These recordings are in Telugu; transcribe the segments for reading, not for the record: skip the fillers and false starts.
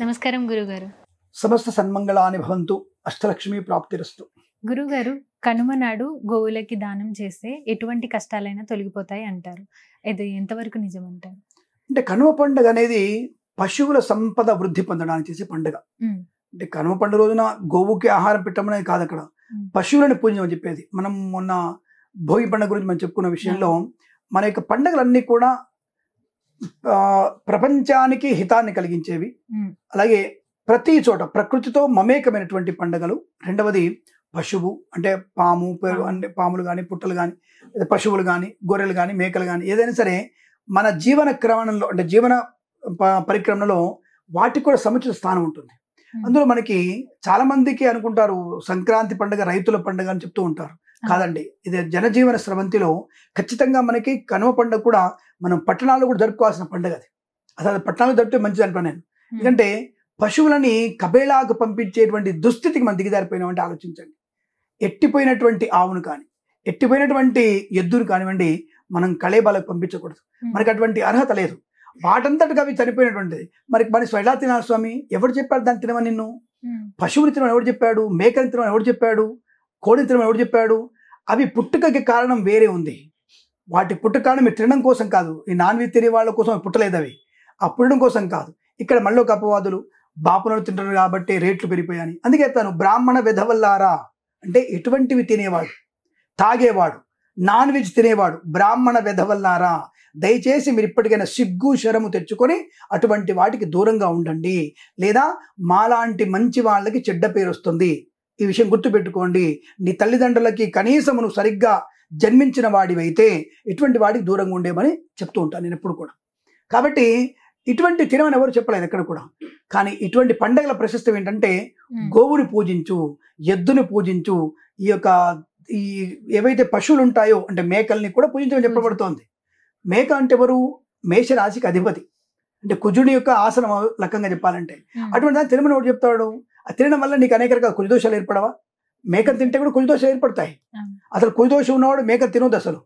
నమస్కారం గురుగారు. సమస్త సన్మంగళాని భవంతు. అష్టలక్ష్మి ప్రాప్తిరస్తు. గురుగారు, కనుమ నాడు గోవులకి దానం చేస్తే ఎటువంటి కష్టాలైనా తొలగిపోతాయి అంటారు. ఇది ఎంతవరకు నిజం అంటారు? అంటే కనుమ పండుగ అనేది పశువుల సంపద వృద్ధి పొందడానికి చేసే పండుగ. ఉమ్, అంటే కనుమ పండుగ రోజున గోవుకి ఆహారం పెట్టమనేది కాదు అక్కడ, పశువులను పూజించమని చెప్పేది. మనం మొన్న భోగి పండుగ గురించి మనం చెప్పుకున్న విషయంలో మన యొక్క పండుగలన్నీ కూడా ప్రపంచానికి హితాన్ని కలిగించేవి. అలాగే ప్రతి చోట ప్రకృతితో మమేకమైనటువంటి పండుగలు. రెండవది పశువు అంటే పాము, అంటే పాములు కానీ, పుట్టలు కానీ, పశువులు కానీ, గొర్రెలు కానీ, మేకలు కానీ, ఏదైనా సరే మన జీవన క్రమణంలో అంటే జీవన పరిక్రమణలో వాటికి కూడా సముచిత స్థానం ఉంటుంది. అందులో మనకి చాలా మందికి అనుకుంటారు సంక్రాంతి పండుగ రైతుల పండుగ అని చెప్తూ ఉంటారు. కాదండి, ఇది జనజీవన స్రవంతిలో ఖచ్చితంగా మనకి కనుమ పండుగ కూడా మనం పట్టణాల్లో కూడా జరుపుకోవాల్సిన పండుగ అది. అసలు పట్టణాల్లో జరిపితే మంచిది అంటాను నేను. ఎందుకంటే పశువులని కబేళాకు పంపించేటువంటి దుస్థితికి మనం దిగజారిపోయినామంటే ఆలోచించండి. ఎట్టిపోయినటువంటి ఆవును కానీ, ఎట్టిపోయినటువంటి ఎద్దును కానివ్వండి, మనం కళేబాలకు పంపించకూడదు. మనకి అటువంటి అర్హత లేదు. వాటంతటికి అవి చనిపోయినటువంటిది. మరి ఎలా తినాలి స్వామి? ఎవరు చెప్పాడు దాన్ని తినమని? నిన్ను పశువుని తినమని ఎవరు చెప్పాడు? మేకని తినమని ఎవరు చెప్పాడు? కోడిని తినమని ఎవరు చెప్పాడు? అవి పుట్టుకకి కారణం వేరే ఉంది. వాటి పుట్టుక కారణం మీరు తినడం కోసం కాదు. ఈ నాన్ వెజ్ తినే వాళ్ళ కోసం పుట్టలేదు అవి. ఆ పుట్టడం కోసం కాదు. ఇక్కడ మళ్ళీ ఒక అపవాదులు బాపునలు తింటారు కాబట్టి రేట్లు పెరిగిపోయాని. అందుకే చెప్తాను, బ్రాహ్మణ వెధవల్లారా అంటే ఎటువంటివి తినేవాడు, తాగేవాడు, నాన్ వెజ్ తినేవాడు, బ్రాహ్మణ వెధవల్లారా, దయచేసి మీరు ఇప్పటికైనా సిగ్గు శరము తెచ్చుకొని అటువంటి వాటికి దూరంగా ఉండండి. లేదా మాలాంటి మంచి వాళ్ళకి చెడ్డ పేరు వస్తుంది. ఈ విషయం గుర్తుపెట్టుకోండి. నీ తల్లిదండ్రులకి కనీసం నువ్వు సరిగ్గా జన్మించిన వాడివైతే ఇటువంటి వాడికి దూరంగా ఉండేమని చెప్తూ ఉంటాను నేను ఎప్పుడు కూడా. కాబట్టి ఇటువంటి తినమని ఎవరు చెప్పలేదు ఎక్కడ కూడా. కానీ ఇటువంటి పండుగల ప్రశస్తం ఏంటంటే గోవుని పూజించు, ఎద్దుని పూజించు, ఈ ఏవైతే పశువులు ఉంటాయో అంటే మేకల్ని కూడా పూజించమని చెప్పబడుతోంది. మేక అంటే ఎవరు? మేషరాశికి అధిపతి, అంటే కుజుడి యొక్క ఆసనం లక్కంగా చెప్పాలంటే. అటువంటి దాన్ని తినమని ఎవరు చెప్తాడు? అది తినడం వల్ల నీకు అనేక రకాల కుజదోషాలు ఏర్పడవా? మేకను తింటే కూడా కుజదోషాలు ఏర్పడతాయి. అసలు కుజదోషం ఉన్నవాడు మేక తినొద్దు. అసలు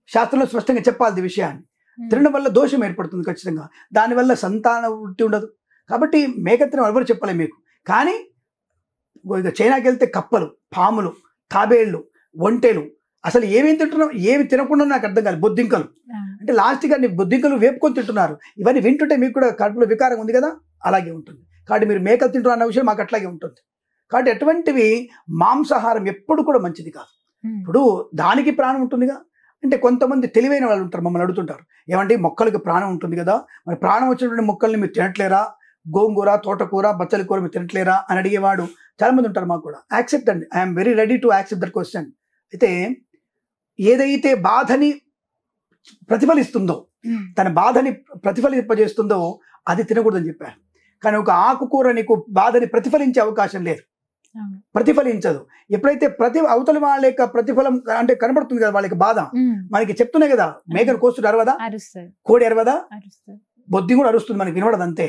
శాస్త్రంలో స్పష్టంగా చెప్పాలి ఈ విషయాన్ని. తినడం వల్ల దోషం ఏర్పడుతుంది ఖచ్చితంగా. దానివల్ల సంతాన వృత్తి ఉండదు. కాబట్టి మేక తినడం ఎవరు చెప్పలే మీకు. కానీ ఇక చైనాకి వెళ్తే కప్పలు, పాములు, తాబేళ్లు, ఒంటెలు, అసలు ఏమేమి తింటున్నాం, ఏమి తినకుండా నాకు అర్థం కాదు. బొద్దింకలు అంటే లాస్ట్గా నీ బొద్దింకలు వేపుకొని తింటున్నారు. ఇవన్నీ వింటుంటే మీకు కూడా కడుపులో వికారం ఉంది కదా, అలాగే ఉంటుంది. కాబట్టి మీరు మేకలు తింటున్నారు అన్న విషయం మాకు అట్లాగే ఉంటుంది. కాబట్టి అటువంటివి మాంసాహారం ఎప్పుడు కూడా మంచిది కాదు. ఇప్పుడు దానికి ప్రాణం ఉంటుందిగా. అంటే కొంతమంది తెలివైన వాళ్ళు ఉంటారు, మమ్మల్ని అడుగుతుంటారు, ఏమంటే మొక్కలకి ప్రాణం ఉంటుంది కదా, మరి ప్రాణం వచ్చినటువంటి మొక్కల్ని మీరు తినట్లేరా? గోంగూర, తోటకూర, బచ్చలి కూర మీరు తినట్లేరా అని అడిగేవాడు చాలా మంది ఉంటారు. మాకు కూడా యాక్సెప్ట్ అండి, I'm very ready to accept that question. అయితే ఏదైతే బాధని ప్రతిఫలిస్తుందో, తన బాధని ప్రతిఫలింపజేస్తుందో అది తినకూడదని చెప్పారు. కానీ ఒక ఆకుకూర నీకు బాధని ప్రతిఫలించే అవకాశం లేదు, ప్రతిఫలించదు. ఎప్పుడైతే అవతలి వాళ్ళ యొక్క ప్రతిఫలం అంటే కనబడుతుంది కదా, వాళ్ళకి బాధ మనకి చెప్తున్నాయి కదా. మేకను కోస్తుడు అరవదా? కోడి అరవదా? బొద్ది కూడా అరుస్తుంది, మనకి వినపడదు అంతే.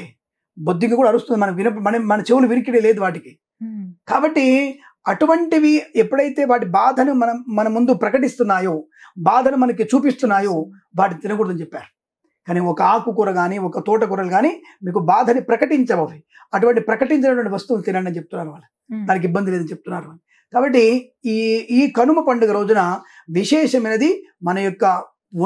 బొద్దింక కూడా అరుస్తుంది, మనకి మన చెవులు విరికిడే లేదు వాటికి. కాబట్టి అటువంటివి ఎప్పుడైతే వాటి బాధను మన ముందు ప్రకటిస్తున్నాయో, బాధను మనకి చూపిస్తున్నాయో, వాటిని తినకూడదని చెప్పారు. కానీ ఒక ఆకుకూర కానీ, ఒక తోటకూరలు కానీ మీకు బాధని ప్రకటించవు. అటువంటి ప్రకటించినటువంటి వస్తువులు తినండి అని చెప్తున్నారు వాళ్ళు. దానికి ఇబ్బంది లేదని చెప్తున్నారు. కాబట్టి ఈ కనుమ పండుగ రోజున విశేషమైనది మన యొక్క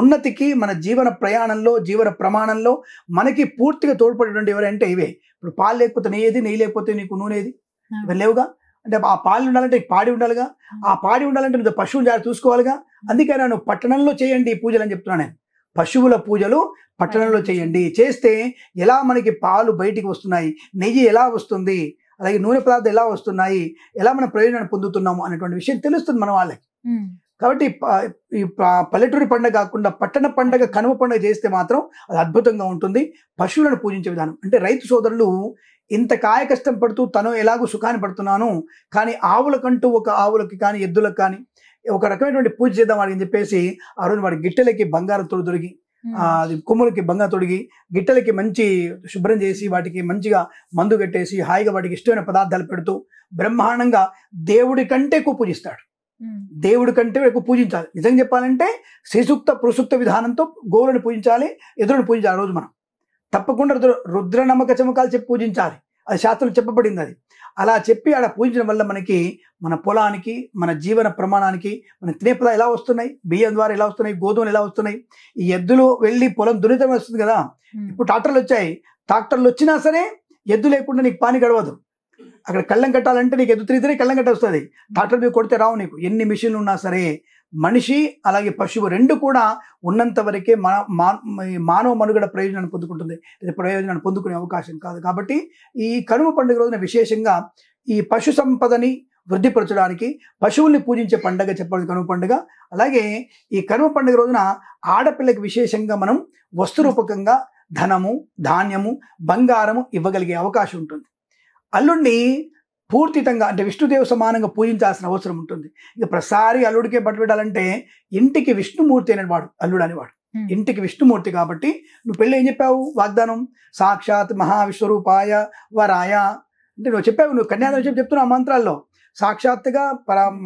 ఉన్నతికి, మన జీవన ప్రయాణంలో, జీవన ప్రమాణంలో మనకి పూర్తిగా తోడ్పడేటువంటి ఎవరంటే ఇవే. ఇప్పుడు పాలు లేకపోతే నెయ్యేది, నెయ్యి లేకపోతే నీకు నూనెది, ఇవి లేవుగా. అంటే ఆ పాలు ఉండాలంటే పాడి ఉండాలిగా, ఆ పాడి ఉండాలంటే నువ్వు పశువులు జాగ్రత్త చూసుకోవాలిగా. అందుకే నేను పట్టణంలో చేయండి ఈ పూజలు అని చెప్తున్నాను నేను. పశువుల పూజలు పట్టణంలో చేయండి. చేస్తే ఎలా మనకి పాలు బయటికి వస్తున్నాయి, నెయ్యి ఎలా వస్తుంది, అలాగే నూనె పదార్థాలు ఎలా వస్తున్నాయి, ఎలా మనం ప్రయోజనాన్ని పొందుతున్నాము అనేటువంటి విషయం తెలుస్తుంది మన వాళ్ళకి. కాబట్టి ఈ పల్లెటూరి పండుగ కాకుండా పట్టణ పండుగ, కనుమ పండుగ చేస్తే మాత్రం అది అద్భుతంగా ఉంటుంది. పశువులను పూజించే విధానం అంటే రైతు సోదరులు ఇంత కాయ కష్టం పడుతూ తను ఎలాగో సుఖాన్ని పడుతున్నాను, కానీ ఆవులకంటూ ఒక ఆవులకి కానీ, ఎద్దులకు కానీ ఒక రకమైనటువంటి పూజ చేద్దాం వాడికి అని చెప్పేసి ఆ రోజు వాడి గిట్టెలకి బంగారం తొడిగి, కొమ్ములకి బంగారం తొడిగి, గిట్టెలకి మంచి శుభ్రం చేసి, వాటికి మంచిగా మందు కట్టేసి, హాయిగా వాటికి ఇష్టమైన పదార్థాలు పెడుతూ బ్రహ్మాండంగా దేవుడి కంటే ఎక్కువ పూజిస్తాడు. దేవుడి కంటే ఎక్కువ పూజించాలి. నిజంగా చెప్పాలంటే శ్రీసూక్త పురుసూక్త విధానంతో గోవులను పూజించాలి, ఎదురుని పూజించాలి. ఆ రోజు మనం తప్పకుండా రుద్ర నమ్మక చమకాలు చెప్పి పూజించాలి. అది శాస్త్రం చెప్పబడింది. అది అలా చెప్పి ఆడ పూజించడం వల్ల మనకి మన పొలానికి, మన జీవన ప్రమాణానికి, మన తినే పదాలు ఎలా వస్తున్నాయి, బియ్యం ద్వారా ఎలా వస్తున్నాయి, గోధుమలు ఎలా వస్తున్నాయి, ఈ ఎద్దులు వెళ్ళి పొలం దున్నితం వస్తుంది కదా. ఇప్పుడు ట్రాక్టర్లు వచ్చాయి, ట్రాక్టర్లు వచ్చినా సరే ఎద్దు లేకుండా నీకు పాని గడవదు. అక్కడ కళ్ళం కట్టాలంటే నీకు ఎద్దు తిరిగితేనే కళ్ళం కట్ట వస్తుంది. ట్రాక్టర్ మీద కొడితే రావు నీకు. ఎన్ని మిషన్లు ఉన్నా సరే మనిషి అలాగే పశువు రెండు కూడా ఉన్నంత వరకే మానవ మనుగడ ప్రయోజనాన్ని పొందుకుంటుంది. ఇది ప్రయోజనాన్ని పొందుకునే అవకాశం కాదు. కాబట్టి ఈ కనుమ పండుగ రోజున విశేషంగా ఈ పశు సంపదని వృద్ధిపరచడానికి పశువుల్ని పూజించే పండుగ చెప్పాలి కనుమ పండుగ. అలాగే ఈ కనుమ పండుగ రోజున ఆడపిల్లకి విశేషంగా మనం వస్తు రూపకంగా ధనము, ధాన్యము, బంగారము ఇవ్వగలిగే అవకాశం ఉంటుంది. అల్లుడిని పూర్తితంగా అంటే విష్ణుదేవ సమానంగా పూజించాల్సిన అవసరం ఉంటుంది. ఇక ప్రసారి అల్లుడికే బట్టలు పెట్టాలంటే ఇంటికి విష్ణుమూర్తి అనేవాడు అల్లుడు అనేవాడు. ఇంటికి విష్ణుమూర్తి కాబట్టి నువ్వు పెళ్ళి ఏం చెప్పావు వాగ్దానం, సాక్షాత్ మహావిశ్వరూపాయ వరాయ అంటే నువ్వు చెప్పావు. నువ్వు కన్యాదానం చెప్పి చెప్తున్నావు ఆ మంత్రాల్లో. సాక్షాత్తుగా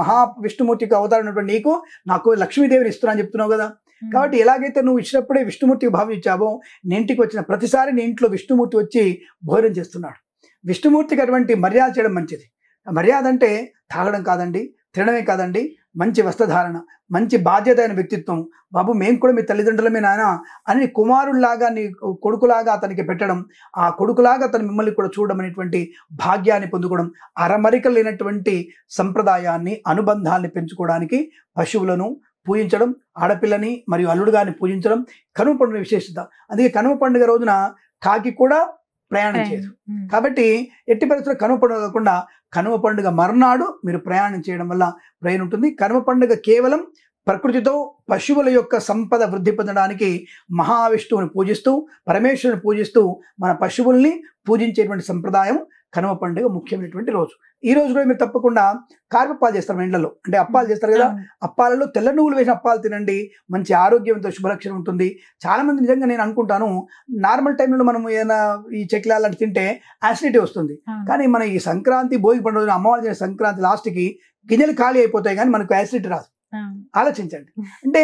మహా విష్ణుమూర్తికి అవతారమైనటువంటి నీకు నాకు లక్ష్మీదేవిని ఇస్తున్నా అని చెప్తున్నావు కదా. కాబట్టి ఎలాగైతే నువ్వు ఇచ్చినప్పుడే విష్ణుమూర్తికి భావించావో, నీ ఇంటికి వచ్చిన ప్రతిసారి నీ ఇంట్లో విష్ణుమూర్తి వచ్చి భోజనం చేస్తున్నాడు. విష్ణుమూర్తికి అటువంటి మర్యాద చేయడం మంచిది. మర్యాద అంటే తాగడం కాదండి, తినడమే కాదండి, మంచి వస్త్రధారణ, మంచి బాధ్యత అయిన వ్యక్తిత్వం. బాబు మేము కూడా మీ తల్లిదండ్రులమే నాయన అని కుమారుల్లాగా నీ కొడుకులాగా అతనికి పెట్టడం, ఆ కొడుకులాగా అతను మిమ్మల్ని కూడా చూడడం అనేటువంటి భాగ్యాన్ని పొందుకోవడం, అరమరికలు లేనటువంటి సంప్రదాయాన్ని, అనుబంధాన్ని పెంచుకోవడానికి పశువులను పూజించడం, ఆడపిల్లని మరియు అల్లుడు గారిని పూజించడం కనుమ పండుగ విశేషత. అందుకే కనుమ పండుగ రోజున కాకి కూడా ప్రయాణం చేయదు. కాబట్టి ఎట్టి పరిస్థితుల్లో కనుమ పండుగ కాకుండా కనుమ పండుగ మర్నాడు మీరు ప్రయాణం చేయడం వల్ల ప్రయోజనం ఉంటుంది. కనుమ పండుగ కేవలం ప్రకృతితో పశువుల యొక్క సంపద వృద్ధి పొందడానికి మహావిష్ణువుని పూజిస్తూ, పరమేశ్వరుని పూజిస్తూ మన పశువుల్ని పూజించేటువంటి సంప్రదాయం కనుమ పండుగ ముఖ్యమైనటువంటి రోజు. ఈ రోజు కూడా మీరు తప్పకుండా కార్పప్పాలు చేస్తారు మన ఇళ్లలో. అంటే అప్పాలు చేస్తారు కదా, అప్పాలలో తెల్ల నువ్వులు వేసిన అప్పాలు తినండి. మంచి ఆరోగ్యంతో శుభలక్షణం ఉంటుంది. చాలా మంది నిజంగా నేను అనుకుంటాను నార్మల్ టైంలో మనం ఏదైనా ఈ చెక్కిలాలు అంటే తింటే యాసిడిటీ వస్తుంది. కానీ మన ఈ సంక్రాంతి భోగి పండుగ అమ్మవారి చేసే సంక్రాంతి లాస్ట్కి గిన్నెలు ఖాళీ అయిపోతాయి కానీ మనకు యాసిడిటీ రాదు. ఆలోచించండి. అంటే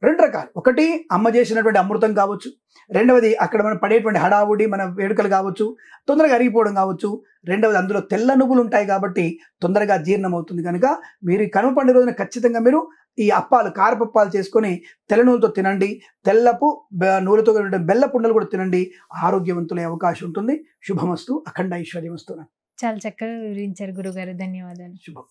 రెండు రకాలు. ఒకటి అమ్మ చేసినటువంటి అమృతం కావచ్చు, రెండవది అక్కడ మనం పడేటువంటి హడావుడి మన వేడుకలు కావచ్చు, తొందరగా అరిగిపోవడం కావచ్చు, రెండవది అందులో తెల్ల నువ్వులు ఉంటాయి కాబట్టి తొందరగా జీర్ణం అవుతుంది. కనుక మీరు ఈ కనుమ పండుగ రోజున ఖచ్చితంగా మీరు ఈ అప్పాలు, కారపప్పాలు చేసుకొని తెల్ల నువ్వులతో తినండి. తెల్లపు నూనెతో బెల్లపు ఉండలు కూడా తినండి. ఆరోగ్యవంతులే అవకాశం ఉంటుంది. శుభమస్తు, అఖండ ఐశ్వర్యమస్తు. చాలా చక్కగా వివరించారు గురుగారు. ధన్యవాదాలు. శుభం.